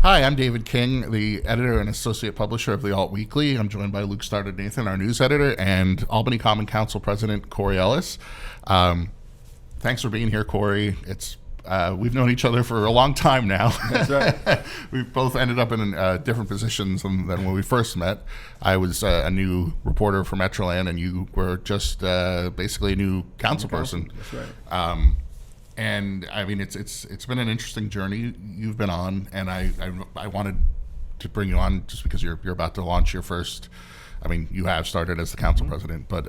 Hi, I'm David King, the editor and associate publisher of the Alt Weekly. I'm joined by Luke Starter Nathan, our news editor, and Albany Common Council President Corey Ellis. Thanks for being here, Corey. We've known each other for a long time now. That's right. We've both ended up in different positions than when we first met. I was a new reporter for Metroland, and you were just basically a new council person. That's right. And I mean, it's been an interesting journey you've been on, and I wanted to bring you on just because you're about to launch your first. I mean, you have started as the council president, but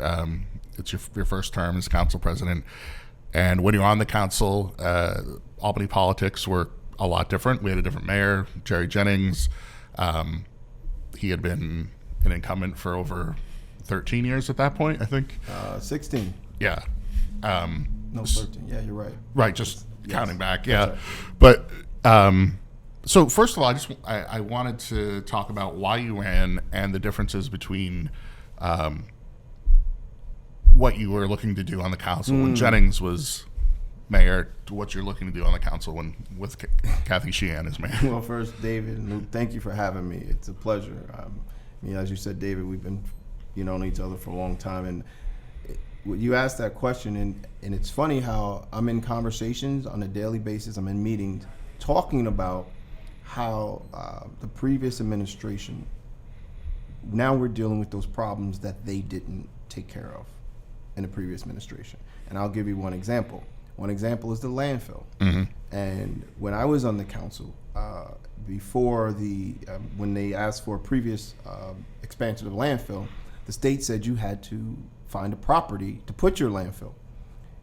it's your first term as council president. And when you're on the council, Albany politics were a lot different. We had a different mayor, Jerry Jennings. He had been an incumbent for over 13 years at that point, I think. 16. Yeah. No, 13. Yeah, you're right. Right, just counting back. Yeah. Right. But so first of all, I wanted to talk about why you ran and the differences between what you were looking to do on the council when Jennings was mayor to what you're looking to do on the council with Kathy Sheehan as mayor. Well, first, David and Luke, thank you for having me. It's a pleasure. As you said, David, we've been known each other for a long time, and you asked that question, and it's funny how I'm in conversations on a daily basis. I'm in meetings talking about how the previous administration, now we're dealing with those problems that they didn't take care of in the previous administration. And I'll give you one example. One example is the landfill. Mm-hmm. And when I was on the council, before when they asked for a previous expansion of the landfill, the state said you had to find a property to put your landfill.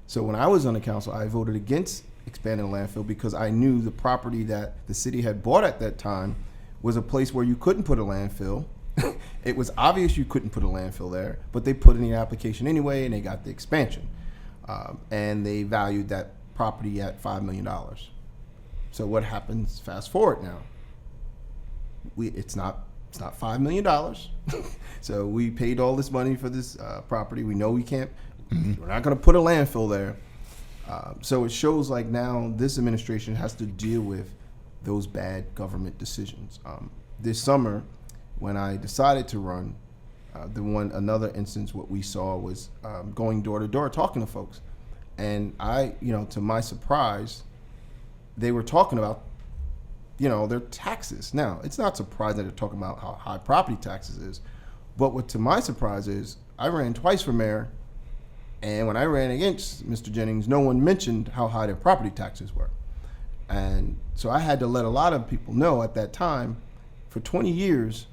So when I was on the council, I voted against expanding the landfill because I knew the property that the city had bought at that time was a place where you couldn't put a landfill. It was obvious you couldn't put a landfill there, but they put in the application anyway, and they got the expansion. And they valued that property at $5 million. So what happens? Fast forward now. It's not $5 million. So we paid all this money for this property. We know we can't. Mm-hmm. We're not going to put a landfill there. So it shows like now this administration has to deal with those bad government decisions. This summer, when I decided to run, another instance what we saw was going door to door talking to folks, and to my surprise, they were talking about their taxes. Now, it's not surprising that they're talking about how high property taxes is, but what to my surprise is I ran twice for mayor, and when I ran against Mr. Jennings, no one mentioned how high their property taxes were. And so I had to let a lot of people know at that time, for 20 years,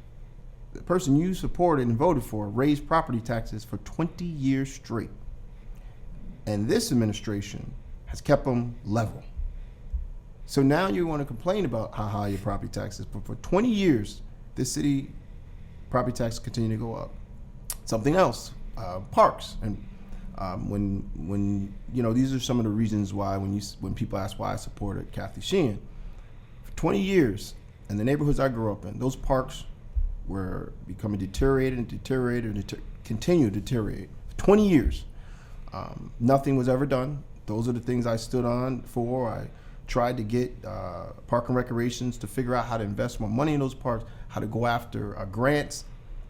the person you supported and voted for raised property taxes for 20 years straight. And this administration has kept them level. So now you want to complain about how high your property tax is, but for 20 years, this city property taxes continue to go up. Something else, parks, and when these are some of the reasons why when people ask why I supported Kathy Sheehan, for 20 years in the neighborhoods I grew up in, those parks were becoming deteriorated and continue to deteriorate. For 20 years, nothing was ever done. Those are the things I stood on for. I tried to get Park and Recreations to figure out how to invest more money in those parks, how to go after grants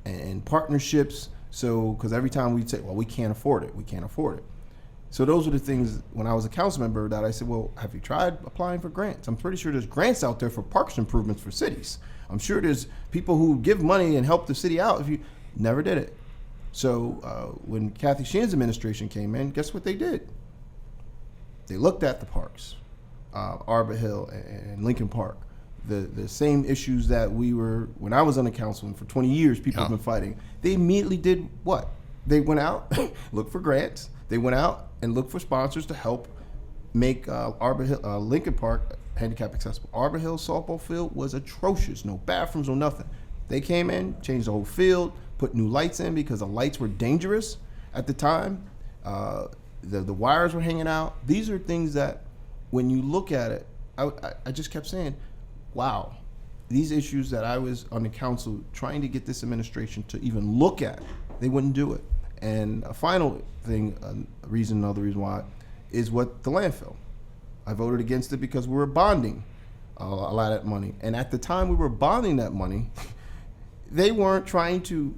and partnerships. So, because every time we'd say, well, we can't afford it. So those are the things when I was a council member that I said, well, have you tried applying for grants? I'm pretty sure there's grants out there for parks improvements for cities. I'm sure there's people who give money and help the city out. If you never did it. So when Kathy Sheehan's administration came in, guess what they did? They looked at the parks, Arbor Hill and Lincoln Park, the same issues that when I was on the council and for 20 years people have been fighting. They immediately did what? They went out, looked for grants. They went out and looked for sponsors to help make Arbor Hill, Lincoln Park handicap accessible. Arbor Hill softball field was atrocious. No bathrooms, no nothing. They came in, changed the whole field, put new lights in because the lights were dangerous at the time. The wires were hanging out. These are things that when you look at it, I just kept saying, wow, these issues that I was on the council trying to get this administration to even look at, they wouldn't do it. And a final thing, another reason why, is what the landfill. I voted against it because we were bonding a lot of that money. And at the time we were bonding that money, they weren't trying to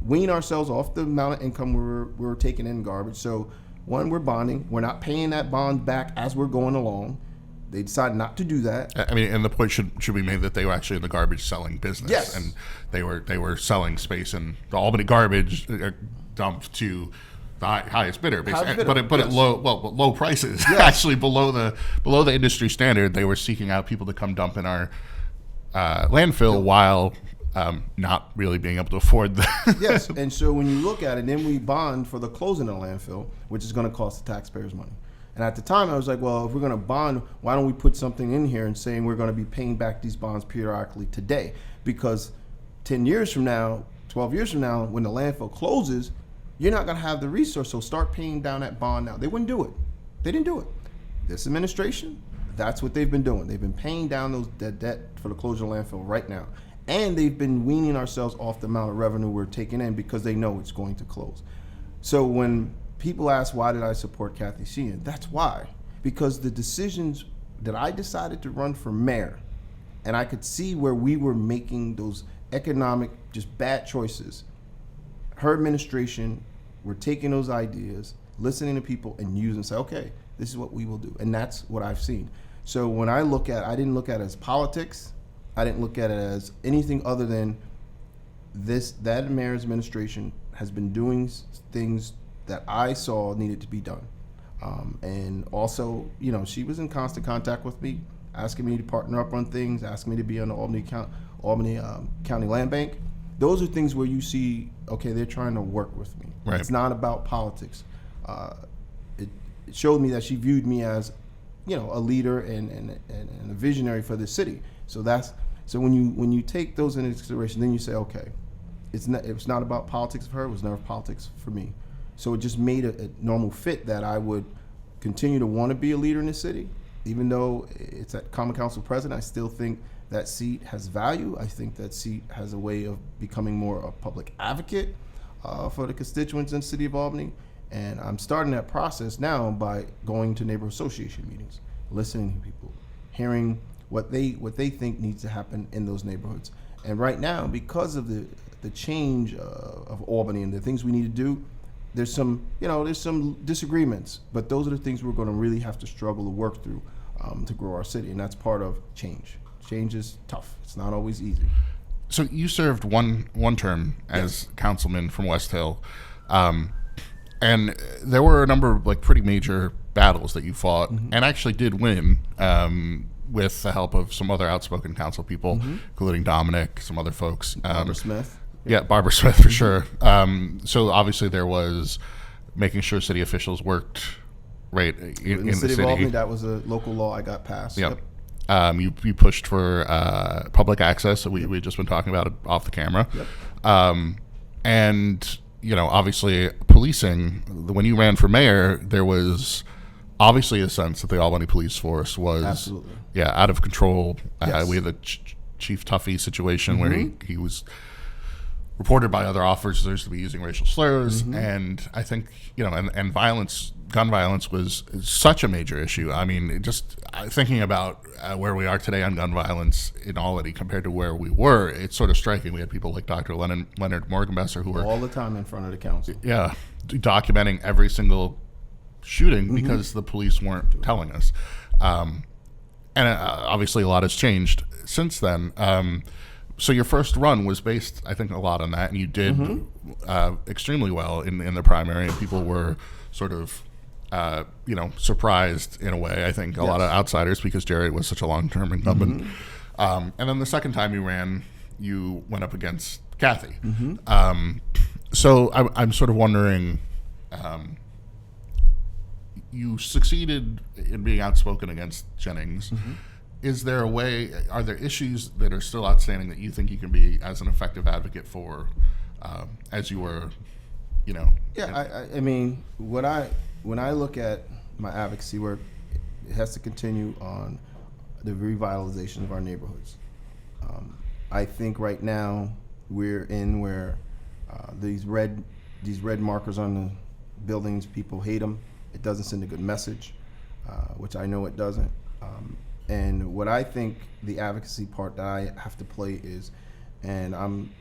wean ourselves off the amount of income we were taking in garbage. So one, we're bonding. We're not paying that bond back as we're going along. They decided not to do that. I mean, and the point should be made that they were actually in the garbage selling business. Yes. And they were selling space, and the Albany garbage dumped to the highest bidder, basically. But at low prices, Yes. actually below the industry standard. They were seeking out people to come dump in our landfill while not really being able to afford that. Yes, and so when you look at it, then we bond for the closing of the landfill, which is going to cost the taxpayers money. And at the time, I was like, well, if we're going to bond, why don't we put something in here and saying we're going to be paying back these bonds periodically today? Because 10 years from now, 12 years from now, when the landfill closes, you're not going to have the resource, so start paying down that bond now. They wouldn't do it. They didn't do it. This administration, that's what they've been doing. They've been paying down that debt for the closure of the landfill right now. And they've been weaning ourselves off the amount of revenue we're taking in because they know it's going to close. So when people ask, why did I support Kathy Sheehan? That's why. Because the decisions that I decided to run for mayor, and I could see where we were making those economic, just bad choices. Her administration were taking those ideas, listening to people, and using, say, okay, this is what we will do. And that's what I've seen. So when I didn't look at it as politics. I didn't look at it as anything other than that mayor's administration has been doing things that I saw needed to be done. And also, she was in constant contact with me, asking me to partner up on things, asking me to be on the Albany County Land Bank. Those are things where you see, okay, they're trying to work with me. Right. It's not about politics. It showed me that she viewed me as, a leader and a visionary for the city. So when you take those into consideration, then you say, okay, it's not about politics for her. It was never politics for me. So it just made a normal fit that I would continue to want to be a leader in the city, even though it's at Common Council President. I still think that seat has value. I think that seat has a way of becoming more a public advocate for the constituents in the city of Albany. And I'm starting that process now by going to neighborhood association meetings, listening to people, hearing what they think needs to happen in those neighborhoods. And right now, because of the change of Albany and the things we need to do, there's some disagreements, but those are the things we're going to really have to struggle to work through to grow our city, and that's part of change. Change is tough. It's not always easy. So you served one term as councilman from West Hill, and there were a number of pretty major battles that you fought, and actually did win. With the help of some other outspoken council people, including Dominic, some other folks. Barbara Smith. Yeah, Barbara Smith for sure. So obviously there was making sure city officials worked right in the city. Of Albany, that was a local law I got passed. Yep. You pushed for public access. So we had just been talking about it off the camera. Yep. And, obviously policing, when you ran for mayor, there was obviously a sense that the Albany police force was absolutely out of control. Yes. We had the Chief Tuffy situation where he was reported by other officers to be using racial slurs, and I think and violence, gun violence was such a major issue. I mean, just thinking about where we are today on gun violence in Albany compared to where we were, it's sort of striking. We had people like Dr. Leonard Morgenbesser who were all the time in front of the council. Yeah, documenting every single shooting because the police weren't telling us. And obviously a lot has changed since then. So your first run was based, I think, a lot on that, and you did extremely well in the primary, and people were sort of, surprised in a way, I think, a lot of outsiders, because Jerry was such a long-term incumbent. And then the second time you ran, you went up against Kathy. So I'm sort of wondering, you succeeded in being outspoken against Jennings. Is there a way, are there issues that are still outstanding that you think you can be as an effective advocate for as you were, Yeah, I mean, when I look at my advocacy work, it has to continue on the revitalization of our neighborhoods. I think right now we're in where these red markers on the buildings, people hate them. It doesn't send a good message, which I know it doesn't. And what I think the advocacy part that I have to play is, and I'm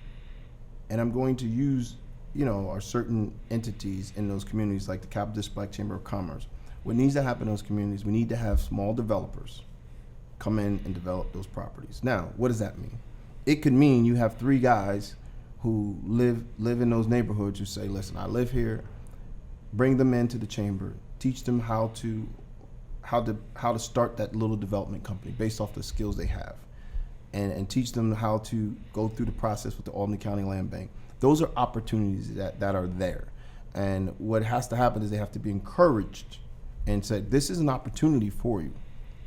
going to use, our certain entities in those communities like the Capital District Black Chamber of Commerce. What needs to happen in those communities, we need to have small developers come in and develop those properties. Now, what does that mean? It could mean you have 3 guys who live in those neighborhoods who say, listen, I live here, bring them into the chamber, teach them how to start that little development company based off the skills they have, and teach them how to go through the process with the Albany County Land Bank. Those are opportunities that are there. And what has to happen is they have to be encouraged and said, this is an opportunity for you.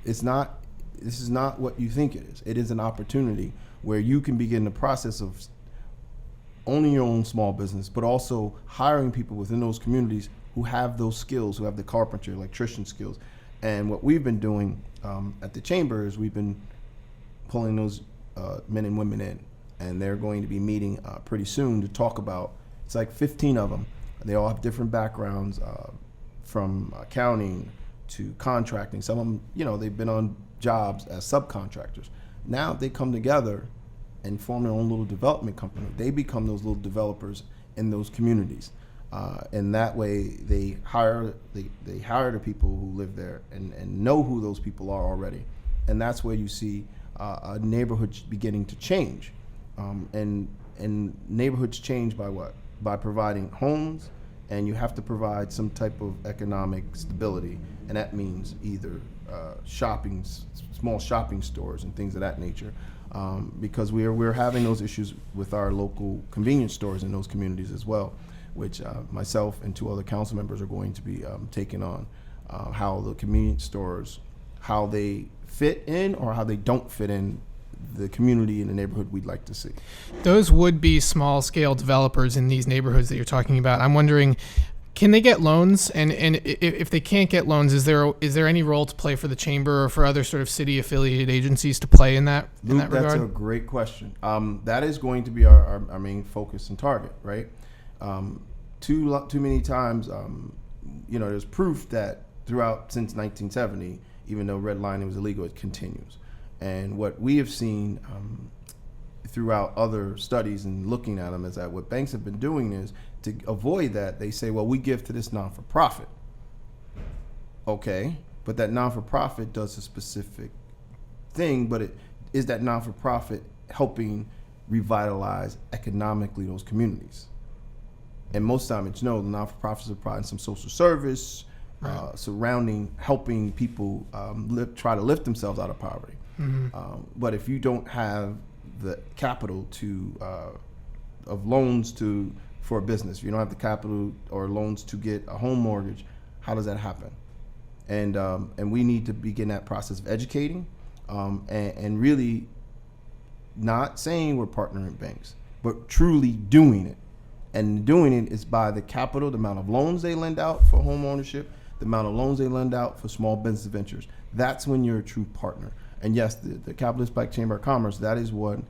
This is not what you think it is. It is an opportunity where you can begin the process of owning your own small business, but also hiring people within those communities who have those skills, who have the carpentry, electrician skills. And what we've been doing at the chamber is we've been pulling those men and women in, and they're going to be meeting pretty soon to talk about, it's like 15 of them. They all have different backgrounds, from accounting to contracting. Some of them, they've been on jobs as subcontractors. Now they come together and form their own little development company. They become those little developers in those communities. And that way they hire the people who live there and know who those people are already. And that's where you see a neighborhood beginning to change. And neighborhoods change by what? By providing homes, and you have to provide some type of economic stability. And that means either small shopping stores and things of that nature. Because we're having those issues with our local convenience stores in those communities as well, which myself and 2 other council members are going to be taking on, how the convenience stores, how they fit in or how they don't fit in the community and the neighborhood we'd like to see. Those would be small-scale developers in these neighborhoods that you're talking about. I'm wondering, can they get loans? And if they can't get loans, is there any role to play for the chamber or for other sort of city-affiliated agencies to play in that regard? That's a great question. That is going to be our main focus and target, right? Too many times, there's proof that since 1970, even though redlining was illegal, it continues. And what we have seen throughout other studies and looking at them is that what banks have been doing is to avoid that, they say, well, we give to this non-for-profit. Okay, but that non-for-profit does a specific thing, but is that non-for-profit helping revitalize economically those communities? And most of the time it's no, the non-for-profits are providing some social service, right, surrounding, helping people try to lift themselves out of poverty. Mm-hmm. But if you don't have the capital of loans for a business, if you don't have the capital or loans to get a home mortgage, how does that happen? And we need to begin that process of educating and really not saying we're partnering banks, but truly doing it. And doing it is by the capital, the amount of loans they lend out for home ownership, the amount of loans they lend out for small business ventures. That's when you're a true partner. And yes, the Capital District Black Chamber of Commerce, that is one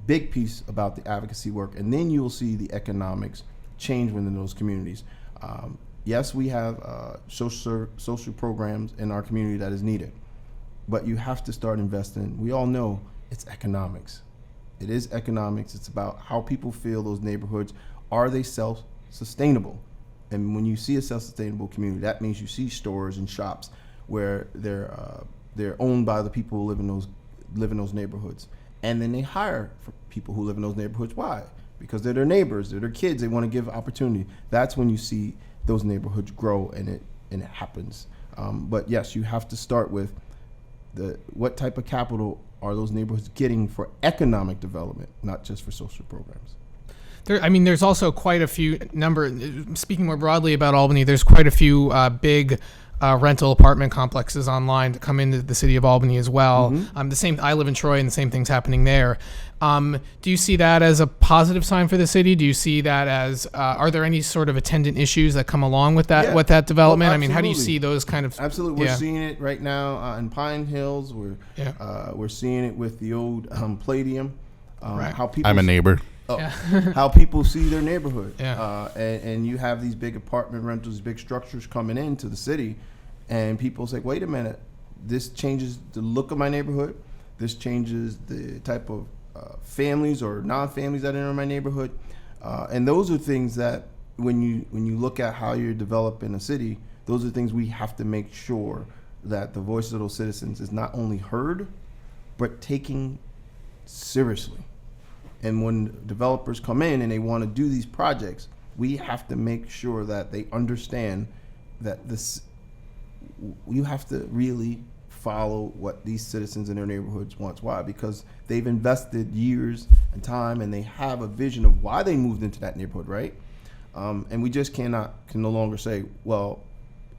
big piece about the advocacy work. And then you'll see the economics change within those communities. Yes, we have social programs in our community that is needed, but you have to start investing. We all know it's economics. It is economics. It's about how people feel those neighborhoods. Are they self-sustainable? And when you see a self-sustainable community, that means you see stores and shops where they're owned by the people who live in those neighborhoods. And then they hire for people who live in those neighborhoods. Why? Because they're their neighbors, they're their kids, they want to give opportunity. That's when you see those neighborhoods grow and it happens. But yes, you have to start with what type of capital are those neighborhoods getting for economic development, not just for social programs. There's also quite a few speaking more broadly about Albany, there's quite a few big rental apartment complexes online that come into the city of Albany as well. Mm-hmm. I live in Troy, and the same thing's happening there. Do you see that as a positive sign for the city? Do you see that as are there any sort of attendant issues that come along with that with that development? Well, how do you see those kind of? Absolutely, we're seeing it right now in Pine Hills. We're seeing it with the old Palladium. Right. How people I'm a neighbor. How people see their neighborhood. Yeah. And you have these big apartment rentals, big structures coming into the city, and people say, wait a minute, this changes the look of my neighborhood. This changes the type of families or non-families that enter my neighborhood. And those are things that when you look at how you're developing a city, those are things we have to make sure that the voices of those citizens is not only heard, but taken seriously. And when developers come in and they want to do these projects, we have to make sure that they understand that you have to really follow what these citizens in their neighborhoods want. Why? Because they've invested years and time, and they have a vision of why they moved into that neighborhood, right? And we just can no longer say, well,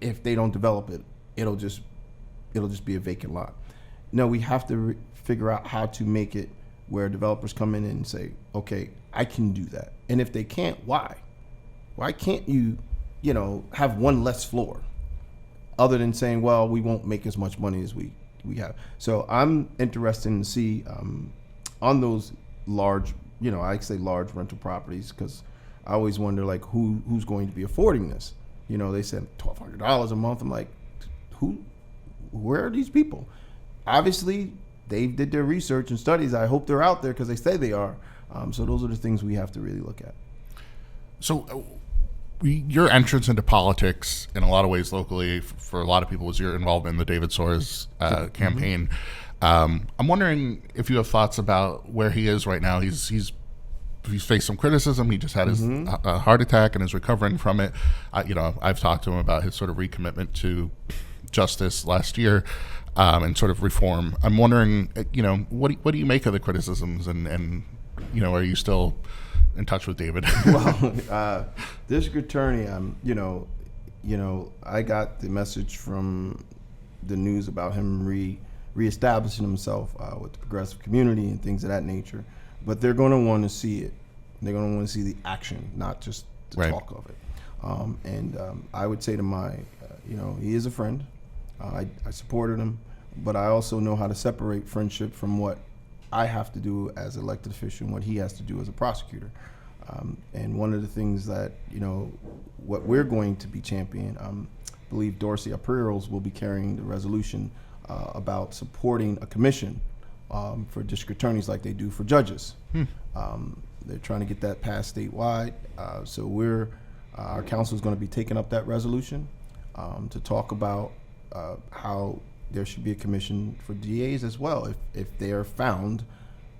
if they don't develop it, it'll just be a vacant lot. No, we have to figure out how to make it where developers come in and say, okay, I can do that. And if they can't, why? Why can't you have one less floor? Other than saying, well, we won't make as much money as we have. So I'm interested to see on those large, I say large rental properties, because I always wonder like who's going to be affording this. They said $1,200 a month. I'm like, where are these people? Obviously, they did their research and studies. I hope they're out there because they say they are. So those are the things we have to really look at. So your entrance into politics in a lot of ways locally for a lot of people was your involvement in the David Soares campaign. I'm wondering if you have thoughts about where he is right now. He's faced some criticism. He just had his heart attack and is recovering from it. I've talked to him about his sort of recommitment to justice last year and sort of reform. I'm wondering, what do you make of the criticisms and are you still in touch with David? Well, district attorney, I got the message from the news about him reestablishing himself with the progressive community and things of that nature. But they're going to want to see it. They're going to want to see the action, not just the talk of it. I would say to he is a friend. I supported him, but I also know how to separate friendship from what I have to do as elected official and what he has to do as a prosecutor. And one of the things that, what we're going to be championing, I believe Dorsey April's will be carrying the resolution about supporting a commission for district attorneys like they do for judges. They're trying to get that passed statewide. So our council is going to be taking up that resolution to talk about how there should be a commission for DAs as well. If they are found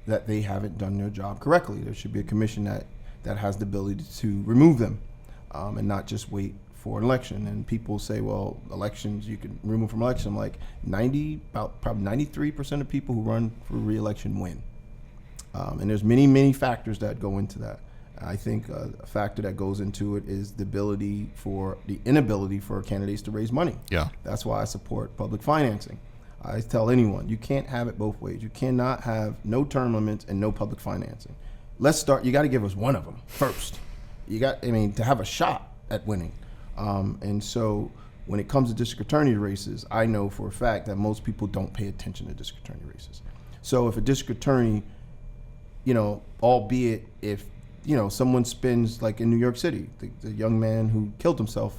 that they haven't done their job correctly, there should be a commission that has the ability to remove them and not just wait for an election. And people say, well, elections, you can remove from election. I'm like, probably 93% of people who run for re-election win. And there's many, many factors that go into that. I think a factor that goes into it is the inability for candidates to raise money. Yeah. That's why I support public financing. I tell anyone, you can't have it both ways. You cannot have no term limits and no public financing. Let's start. You got to give us one of them first. To have a shot at winning. And so when it comes to district attorney races, I know for a fact that most people don't pay attention to district attorney races. So if a district attorney, albeit if someone spends, like in New York City, the young man who killed himself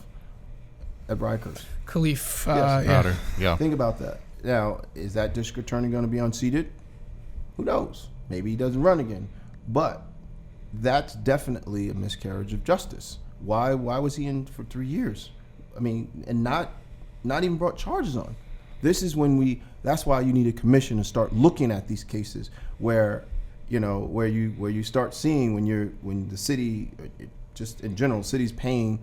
at Rikers. Khalif. Yes. Yeah. Think about that. Now, is that district attorney going to be unseated? Who knows? Maybe he doesn't run again. But that's definitely a miscarriage of justice. Why was he in for 3 years? And not even brought charges on. This is that's why you need a commission to start looking at these cases where you start seeing when the city, just in general, cities paying,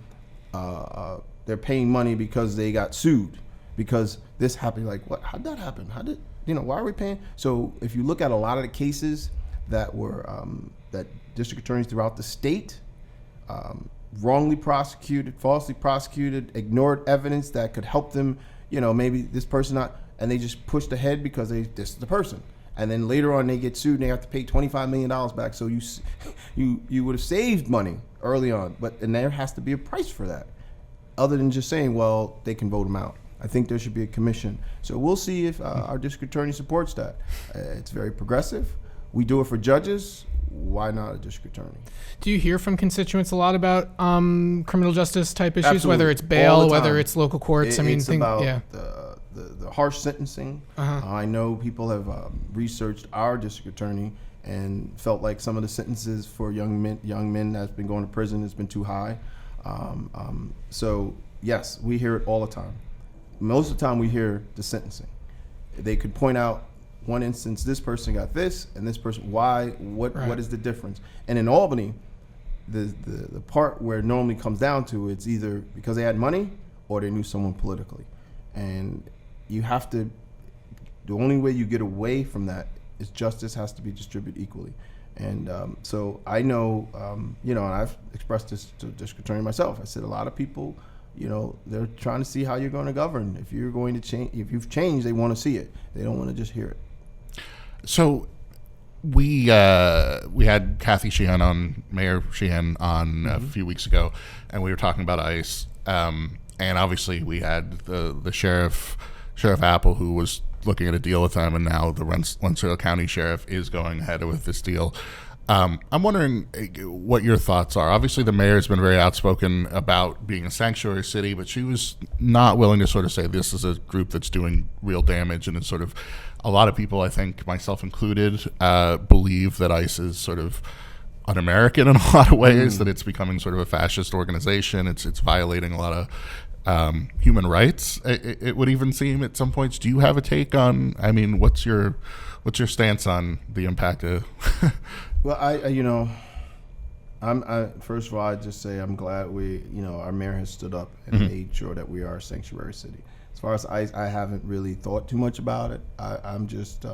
they're paying money because they got sued because this happened. Like, what? How'd that happen? Why are we paying? So if you look at a lot of the cases that were that district attorneys throughout the state wrongly prosecuted, falsely prosecuted, ignored evidence that could help them, maybe this person not, and they just pushed ahead because this is the person. And then later on they get sued and they have to pay $25 million back. So you would have saved money early on, and there has to be a price for that. Other than just saying, well, they can vote them out. I think there should be a commission. So we'll see if our district attorney supports that. It's very progressive. We do it for judges. Why not a district attorney? Do you hear from constituents a lot about criminal justice type issues, Absolutely. whether it's bail, whether it's local courts? It's about the harsh sentencing. I know people have researched our district attorney and felt like some of the sentences for young men that's been going to prison has been too high. So yes, we hear it all the time. Most of the time we hear the sentencing. They could point out one instance, this person got this, and this person, why, what is the difference? And in Albany, the part where it normally comes down to, it's either because they had money or they knew someone politically. And you have to, the only way you get away from that is justice has to be distributed equally. And so I know, and I've expressed this to the district attorney myself. I said a lot of people, they're trying to see how you're going to govern. If you're going to change, if you've changed, they want to see it. They don't want to just hear it. So we had Kathy Sheehan on, Mayor Sheehan on a few weeks ago, and we were talking about ICE. And obviously we had the Sheriff Apple, who was looking at a deal with them, and now the Rensselaer County Sheriff is going ahead with this deal. I'm wondering what your thoughts are. Obviously, the mayor has been very outspoken about being a sanctuary city, but she was not willing to sort of say this is a group that's doing real damage. And it's sort of, a lot of people, I think myself included, believe that ICE is sort of un-American in a lot of ways, that it's becoming sort of a fascist organization. It's violating a lot of human rights. It would even seem at some points. Do you have a take on? I mean, what's your stance on the impact of? Well, first of all, I just say I'm glad our mayor has stood up and made sure that we are a sanctuary city. As far as ICE, I haven't really thought too much about it. I'm just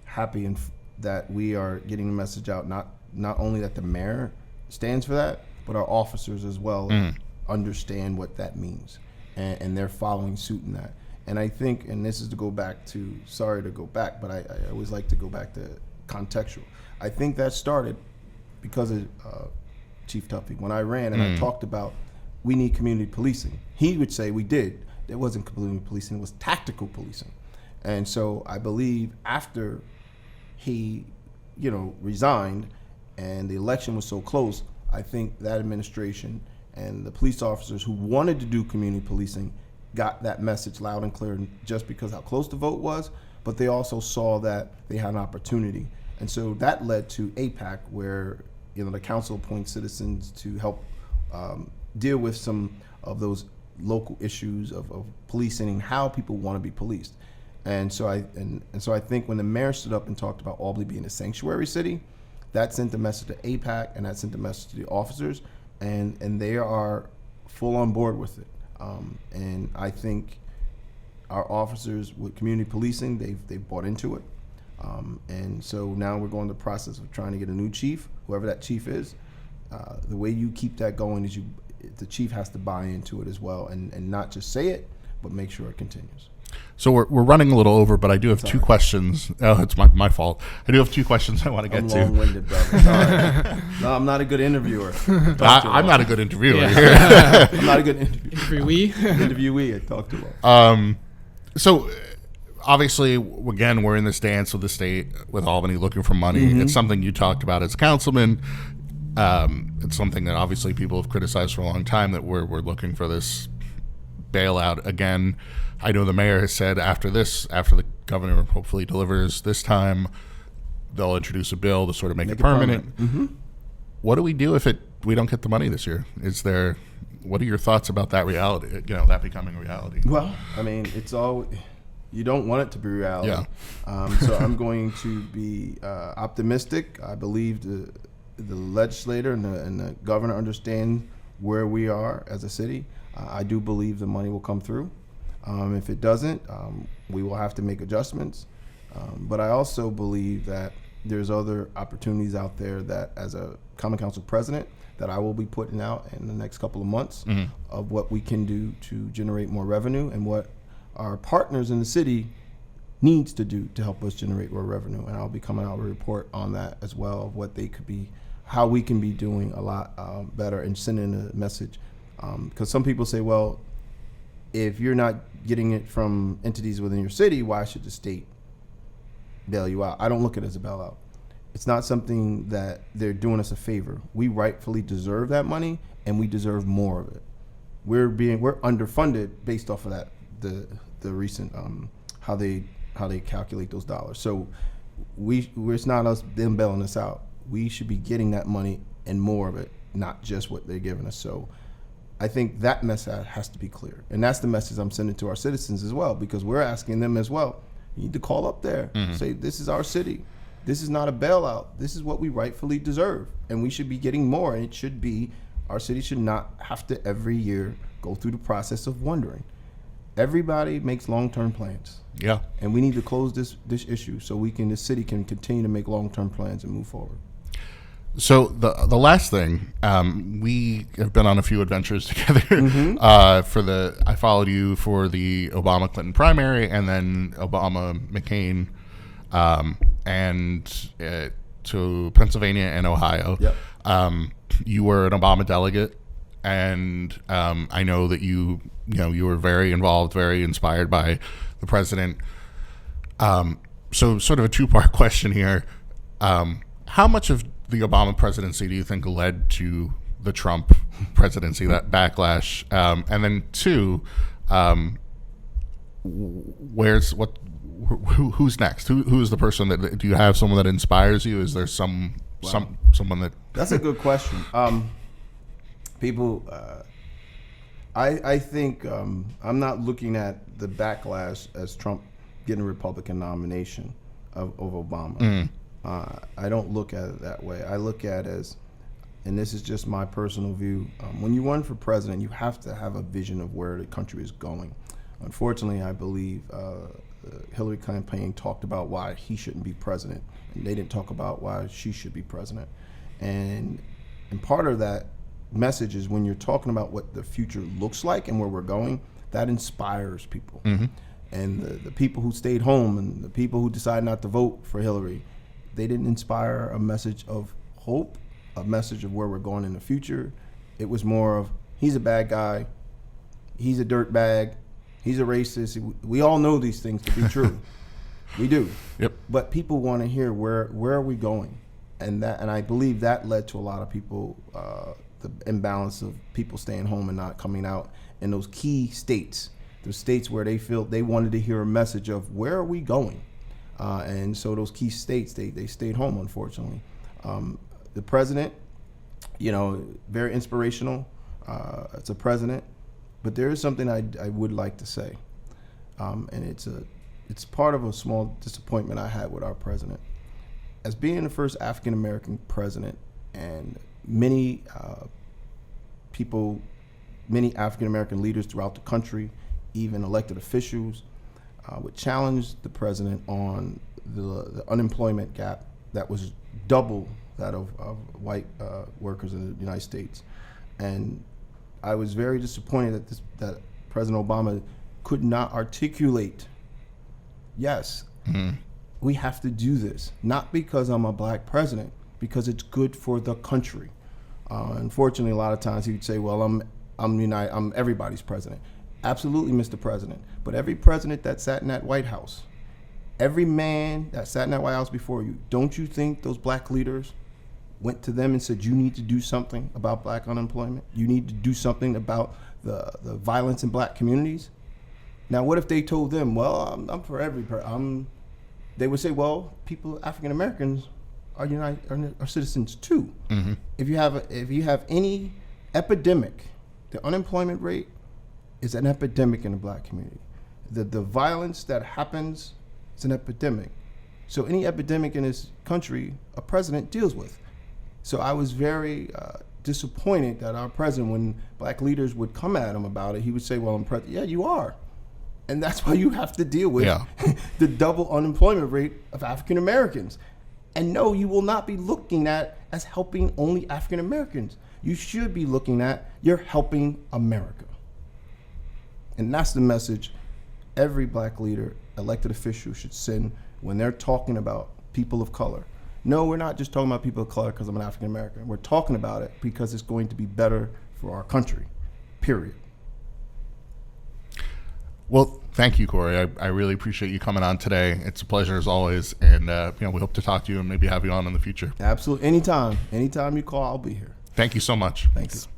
happy that we are getting the message out. Not only that the mayor stands for that, but our officers as well understand what that means, and they're following suit in that. And I think, and this is to go back to, sorry to go back, but I always like to go back to contextual. I think that started because of Chief Tuffy. When I ran and I talked about we need community policing, he would say we did. It wasn't community policing, it was tactical policing. And so I believe after he, resigned and the election was so close, I think that administration and the police officers who wanted to do community policing got that message loud and clear, just because how close the vote was, but they also saw that they had an opportunity. And so that led to APAC, where the council appoints citizens to help deal with some of those local issues of policing and how people want to be policed. And so I think when the mayor stood up and talked about Albany being a sanctuary city, that sent a message to APAC, and that sent a message to the officers, and they are full on board with it. And I think our officers with community policing, they've bought into it. And so now we're going through the process of trying to get a new chief, whoever that chief is. The way you keep that going is the chief has to buy into it as well, and not just say it, but make sure it continues. So we're running a little over, but I do have two questions. Oh, it's my fault. I do have two questions I want to get to. I'm long-winded, brother. No, I'm not a good interviewer. I'm not a good interviewer. Yeah. I'm not a good interviewee. Interviewee. I talk too long. So obviously, again, we're in this dance with the state, with Albany looking for money. It's something you talked about as a councilman. It's something that obviously people have criticized for a long time, that we're looking for this bailout again. I know the mayor has said after the governor hopefully delivers this time, they'll introduce a bill to sort of make it permanent. What do we do if we don't get the money this year? What are your thoughts about that reality? That becoming reality? Well, I mean, you don't want it to be reality. Yeah. So I'm going to be optimistic. I believe the legislator and the governor understand where we are as a city. I do believe the money will come through. If it doesn't, we will have to make adjustments. But I also believe that there's other opportunities out there that, as a Common Council president, that I will be putting out in the next couple of months of what we can do to generate more revenue, and what our partners in the city needs to do to help us generate more revenue. And I'll be coming out with a report on that as well, of what they could be, how we can be doing a lot better and sending a message. Because some people say, well, if you're not getting it from entities within your city, why should the state bail you out? I don't look at it as a bailout. It's not something that they're doing us a favor. We rightfully deserve that money, and we deserve more of it. We're underfunded based off of the recent how they calculate those dollars. So it's not them bailing us out. We should be getting that money and more of it, not just what they're giving us. So I think that message has to be clear, and that's the message I'm sending to our citizens as well, because we're asking them as well. You need to call up there, say this is our city. This is not a bailout. This is what we rightfully deserve, and we should be getting more. And it should be, our city should not have to every year go through the process of wondering. Everybody makes long-term plans. Yeah. And we need to close this issue so this city can continue to make long-term plans and move forward. So the last thing, we have been on a few adventures together. I followed you for the Obama-Clinton primary, and then Obama-McCain, and to Pennsylvania and Ohio. Yep. You were an Obama delegate, and I know that you were very involved, very inspired by the president. So sort of a two-part question here. How much of the Obama presidency do you think led to the Trump presidency, that backlash? And then two, who's next? Who's the person that, do you have someone that inspires you? Is there someone that? That's a good question. People, I think I'm not looking at the backlash as Trump getting a Republican nomination of Obama. I don't look at it that way. I look at it as, and this is just my personal view, when you run for president, you have to have a vision of where the country is going. Unfortunately, I believe the Hillary campaign talked about why he shouldn't be president, and they didn't talk about why she should be president. And part of that message is, when you're talking about what the future looks like and where we're going, that inspires people. And the people who stayed home and the people who decided not to vote for Hillary, they didn't inspire a message of hope, a message of where we're going in the future. It was more of, he's a bad guy, he's a dirtbag, he's a racist. We all know these things to be true. We do. Yep. But people want to hear where are we going, and I believe that led to a lot of people, the imbalance of people staying home and not coming out in those key states, the states where they feel they wanted to hear a message of where are we going. And so those key states, they stayed home, unfortunately. The president, very inspirational. It's a president, but there is something I would like to say, and it's part of a small disappointment I had with our president. As being the first African American president, and many African American leaders throughout the country, even elected officials, would challenge the president on the unemployment gap that was double that of white workers in the United States. And I was very disappointed that President Obama could not articulate, yes, we have to do this, not because I'm a black president, because it's good for the country. Unfortunately, a lot of times he would say, well, I'm everybody's president. Absolutely, Mr. President. But every president that sat in that White House, every man that sat in that White House before you, don't you think those black leaders went to them and said, you need to do something about black unemployment? You need to do something about the violence in black communities? Now, what if they told them, well, I'm for they would say, well, African Americans are citizens too. If you have any epidemic, the unemployment rate is an epidemic in the black community. The violence that happens is an epidemic. So any epidemic in this country, a president deals with. So I was very disappointed that our president, when black leaders would come at him about it, he would say, well, I'm president. Yeah, you are. And that's why you have to deal with the double unemployment rate of African Americans. And no, you will not be looking at as helping only African Americans. You should be looking at, you're helping America. And that's the message every black leader, elected official should send when they're talking about people of color. No, we're not just talking about people of color because I'm an African American. We're talking about it because it's going to be better for our country, period. Well, thank you, Corey. I really appreciate you coming on today. It's a pleasure as always, and we hope to talk to you and maybe have you on in the future. Absolutely. Anytime you call, I'll be here. Thank you so much. Thanks.